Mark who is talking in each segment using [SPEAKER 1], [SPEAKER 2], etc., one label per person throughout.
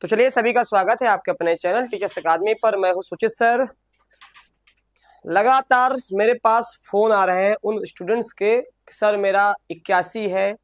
[SPEAKER 1] तो चलिए, सभी का स्वागत है आपके अपने चैनल टीचर्स अकादमी पर। मैं हूं सुचित सर। लगातार मेरे पास फोन आ रहे हैं उन स्टूडेंट्स के कि सर मेरा 81 है,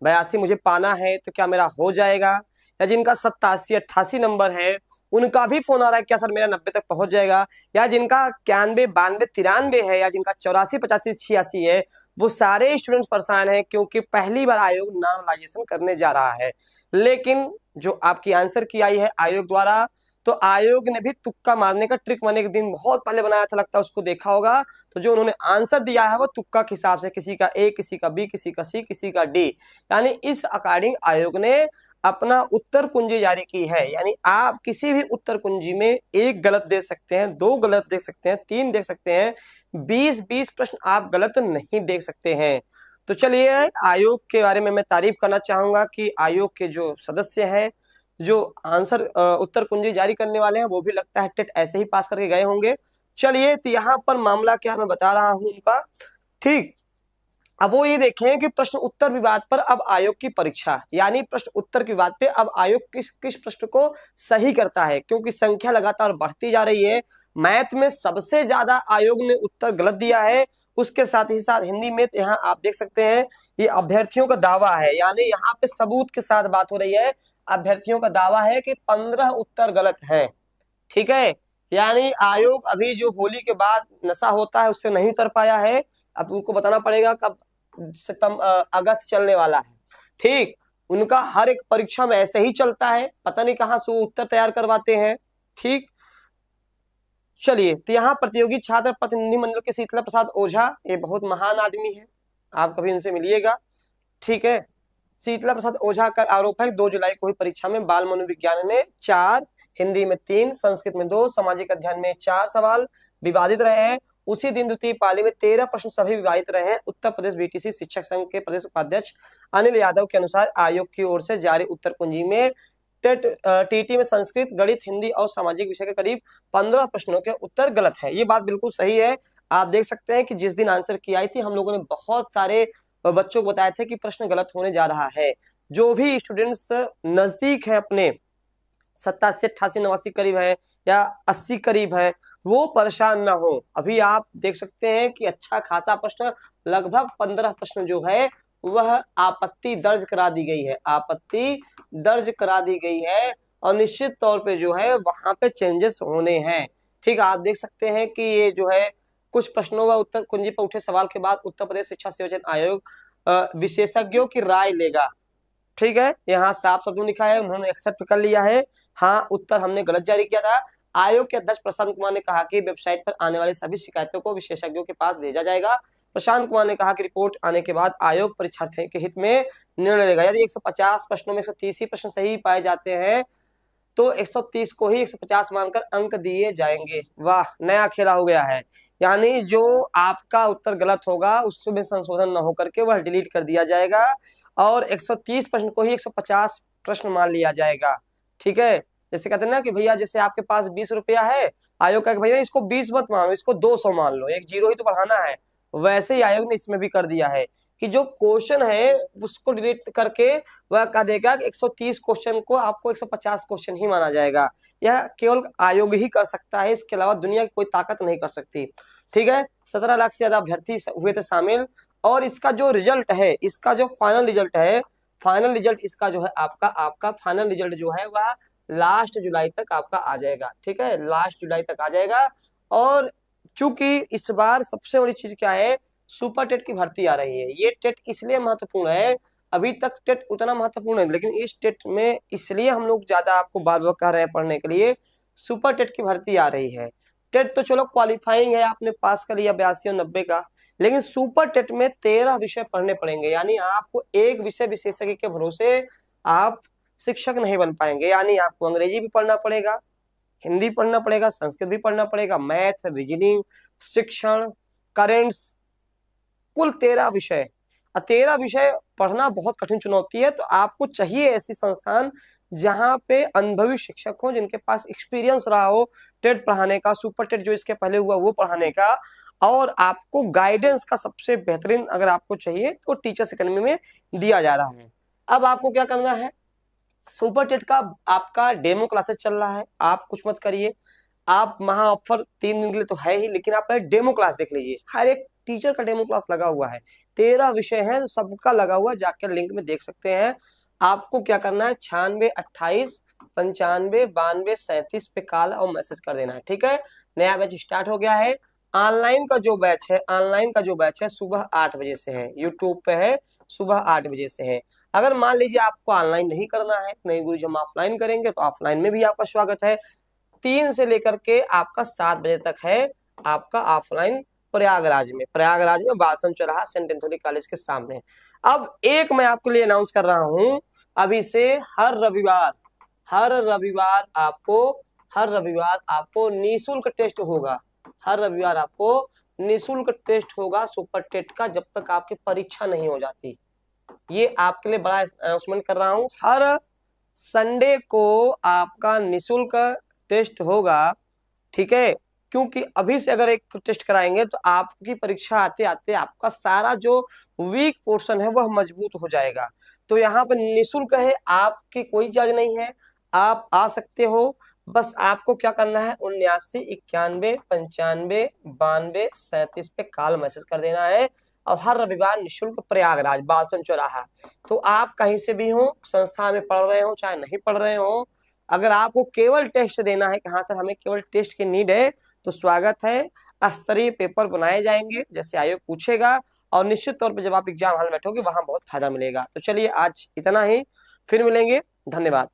[SPEAKER 1] 82 मुझे पाना है, तो क्या मेरा हो जाएगा। या जिनका 87 88 नंबर है उनका भी फोन आ रहा है, क्या सर मेरा 90 तक पहुंच जाएगा। या जिनका 91 92 93 है, या जिनका 84 85 86 है, वो सारे स्टूडेंट्स परेशान हैं क्योंकि पहली बार आयोग नॉर्मलाइजेशन करने जा रहा है। लेकिन जो आपकी आंसर की आई है आयोग द्वारा, तो आयोग ने भी तुक्का मारने का ट्रिक मैंने एक दिन बहुत पहले बनाया था, लगता है उसको देखा होगा। तो जो उन्होंने आंसर दिया है वो तुक्का के हिसाब से, किसी का ए, किसी का बी, किसी का सी, किसी का डी, यानी इस अकॉर्डिंग आयोग ने अपना उत्तर कुंजी जारी की है। यानी आप किसी भी उत्तर कुंजी में एक गलत दे सकते हैं, दो गलत दे सकते हैं, तीन दे सकते हैं, 20-20 प्रश्न आप गलत नहीं दे सकते हैं। तो चलिए, आयोग के बारे में मैं तारीफ करना चाहूंगा कि आयोग के जो सदस्य हैं, जो आंसर उत्तर कुंजी जारी करने वाले हैं, वो भी लगता है टेट ऐसे ही पास करके गए होंगे। चलिए, तो यहाँ पर मामला क्या मैं बता रहा हूं उनका। ठीक, अब वो ये देखें कि प्रश्न उत्तर विवाद पर अब आयोग की परीक्षा, यानी प्रश्न उत्तर के विवाद पे अब आयोग किस किस प्रश्न को सही करता है, क्योंकि संख्या लगातार बढ़ती जा रही है। मैथ में सबसे ज्यादा आयोग ने उत्तर गलत दिया है, उसके साथ ही साथ हिंदी में तो यहाँ आप देख सकते हैं ये अभ्यर्थियों का दावा है, यानी यहाँ पे सबूत के साथ बात हो रही है। अभ्यर्थियों का दावा है कि 15 उत्तर गलत है। ठीक है, यानी आयोग अभी जो होली के बाद नशा होता है उससे नहीं उतर पाया है। अब उनको बताना पड़ेगा कब सितंबर अगस्त चलने वाला है। ठीक, उनका हर एक परीक्षा में ऐसे ही चलता है, पता नहीं कहां से वो उत्तर तैयार करवाते हैं। ठीक, चलिए, तो यहाँ प्रतियोगी छात्र प्रतिनिधि मंडल के शीतला प्रसाद ओझा, ये बहुत महान आदमी है, आप कभी इनसे मिलिएगा। ठीक है, शीतला प्रसाद ओझा का आरोप है 2 जुलाई को हुई परीक्षा में बाल मनोविज्ञान में 4, हिंदी में 3, संस्कृत में 2, सामाजिक अध्ययन में 4 सवाल विवादित रहे हैं। उसी दिन द्वितीय पाली में 13 प्रश्न सभी विवादित रहे हैं। उत्तर प्रदेश बीटीसी शिक्षक संघ के प्रदेश उपाध्यक्ष अनिल यादव के अनुसार आयोग की ओर से जारी उत्तर कुंजी में टीटी में संस्कृत, गणित, हिंदी और सामाजिक विषय के करीब 15 प्रश्नों के उत्तर गलत है। ये बात बिल्कुल सही है। आप देख सकते हैं कि जिस दिन आंसर की आई थी हम लोगों ने बहुत सारे बच्चों को बताया था कि प्रश्न गलत होने जा रहा है। जो भी स्टूडेंट्स नजदीक है अपने 87 88 89 करीब है या 80 करीब है, वो परेशान ना हो। अभी आप देख सकते हैं कि अच्छा खासा प्रश्न, लगभग 15 प्रश्न जो है वह आपत्ति दर्ज करा दी गई है, आपत्ति दर्ज करा दी गई है, और निश्चित तौर पे जो है वहां पे चेंजेस होने हैं। ठीक, आप देख सकते हैं कि ये जो है कुछ प्रश्नों व उत्तर कुंजी पर उठे सवाल के बाद उत्तर प्रदेश शिक्षा संयोजन आयोग विशेषज्ञों की राय लेगा। ठीक है, यहाँ साफ शब्दों लिखा है, उन्होंने एक्सेप्ट कर लिया है। हाँ, उत्तर हमने गलत जारी किया था। आयोग के अध्यक्ष प्रशांत कुमार ने कहा कि वेबसाइट पर आने वाली सभी शिकायतों को विशेषज्ञों के पास भेजा जाएगा। प्रशांत कुमार ने कहा कि रिपोर्ट आने के बाद आयोग परीक्षार्थियों के हित में निर्णय लेगा। यदि 150 प्रश्नों में 130 ही प्रश्न सही पाए जाते हैं तो 130 को ही 150 मानकर अंक दिए जाएंगे। वाह, नया खेला हो गया है। यानी जो आपका उत्तर गलत होगा उसमें संशोधन न होकर के वह डिलीट कर दिया जाएगा, और 130 प्रश्न को ही 150 प्रश्न मान लिया जाएगा। ठीक है, जैसे कहते हैं ना कि भैया जैसे आपके पास 20 रुपया है, आयोग का भैया इसको 20 मत मानो, इसको 200 मान लो, एक जीरो ही तो बढ़ाना है। वैसे ही आयोग ने इसमें भी कर दिया है कि जो क्वेश्चन है उसको डिलीट करके वह कह देगा कि 130 क्वेश्चन को आपको 150 क्वेश्चन ही माना जाएगा। यह केवल आयोग ही कर सकता है, इसके अलावा दुनिया की कोई ताकत नहीं कर सकती। ठीक है, 17 लाख से ज्यादा अभ्यर्थी हुए थे शामिल, और इसका जो रिजल्ट है, इसका जो फाइनल रिजल्ट है, फाइनल रिजल्ट इसका जो है आपका फाइनल रिजल्ट जो है वह लास्ट जुलाई तक आपका आ जाएगा। ठीक है, लास्ट जुलाई तक आ जाएगा। और चूंकि इस बार सबसे बड़ी चीज क्या है, सुपर टेट की भर्ती आ रही है। ये टेट इसलिए महत्वपूर्ण है, अभी तक टेट उतना महत्वपूर्ण है, लेकिन इस टेट में इसलिए हम लोग ज्यादा आपको बार बार कह रहे हैं पढ़ने के लिए, सुपर टेट की भर्ती आ रही है। टेट तो चलो क्वालिफाइंग है, आपने पास कर लिया 82 और 90 का, लेकिन सुपर टेट में 13 विषय पढ़ने पड़ेंगे। यानी आपको एक विषय विशेषज्ञ के भरोसे आप शिक्षक नहीं बन पाएंगे। यानी आपको अंग्रेजी भी पढ़ना पड़ेगा, हिंदी पढ़ना पड़ेगा, संस्कृत भी पढ़ना पड़ेगा, मैथ, रीजनिंग, शिक्षण, करेंट्स, कुल 13 विषय। 13 विषय पढ़ना बहुत कठिन चुनौती है। तो आपको चाहिए ऐसी संस्थान जहां पे अनुभवी शिक्षक हो, जिनके पास एक्सपीरियंस रहा हो टेट पढ़ाने का, सुपर टेट जो इसके पहले हुआ वो पढ़ाने का, और आपको गाइडेंस का सबसे बेहतरीन अगर आपको चाहिए तो टीचर्स एकेडमी में दिया जा रहा है। अब आपको क्या करना है, सुपर टेट का आपका डेमो क्लासेस चल रहा है, आप कुछ मत करिए, आप महा ऑफर 3 दिन के लिए तो है ही, लेकिन आप पहले डेमो क्लास देख लीजिए, हर एक टीचर का डेमो क्लास लगा हुआ है, 13 विषय है तो सबका लगा हुआ है, जाकर लिंक में देख सकते हैं। आपको क्या करना है, 96 28 95 92 37 पे कॉल और मैसेज कर देना है, ठीक है। नया बैच स्टार्ट हो गया है। ऑनलाइन का जो बैच है, ऑनलाइन का जो बैच है सुबह 8 बजे से है, यूट्यूब पे है, सुबह 8 बजे से है। अगर मान लीजिए आपको ऑनलाइन नहीं करना है, नहीं गुरु जी हम ऑफलाइन करेंगे, तो ऑफलाइन में भी आपका स्वागत है। 3 से लेकर के आपका 7 बजे तक है आपका ऑफलाइन, प्रयागराज में बासन चौराहा सेंट एंथोनी कॉलेज के सामने। अब एक मैं आपके लिए अनाउंस कर रहा हूं, अभी से हर रविवार आपको निःशुल्क टेस्ट होगा, हर रविवार आपको निःशुल्क टेस्ट होगा सुपर टेट का, जब तक आपकी परीक्षा नहीं हो जाती। ये आपके लिए बड़ा अनाउंसमेंट कर रहा हूं, हर संडे को आपका निःशुल्क टेस्ट होगा, ठीक है। क्योंकि अभी से अगर एक टेस्ट कराएंगे तो आपकी परीक्षा आते आते आपका सारा जो वीक पोर्शन है वह मजबूत हो जाएगा। तो यहाँ पर निःशुल्क है, आपकी कोई चार्ज नहीं है, आप आ सकते हो। बस आपको क्या करना है, 79 91 95 92 37 पे कॉल मैसेज कर देना है, और हर रविवार निःशुल्क प्रयागराज बालसन चौराहा। तो आप कहीं से भी हो, संस्था में पढ़ रहे हो चाहे नहीं पढ़ रहे हो, अगर आपको केवल टेस्ट देना है कि हाँ सर हमें केवल टेस्ट की नीड है, तो स्वागत है। स्तरीय पेपर बनाए जाएंगे जैसे आयोग पूछेगा, और निश्चित तौर पर जब आप एग्जाम हॉल में बैठोगे वहां बहुत फायदा मिलेगा। तो चलिए आज इतना ही, फिर मिलेंगे, धन्यवाद।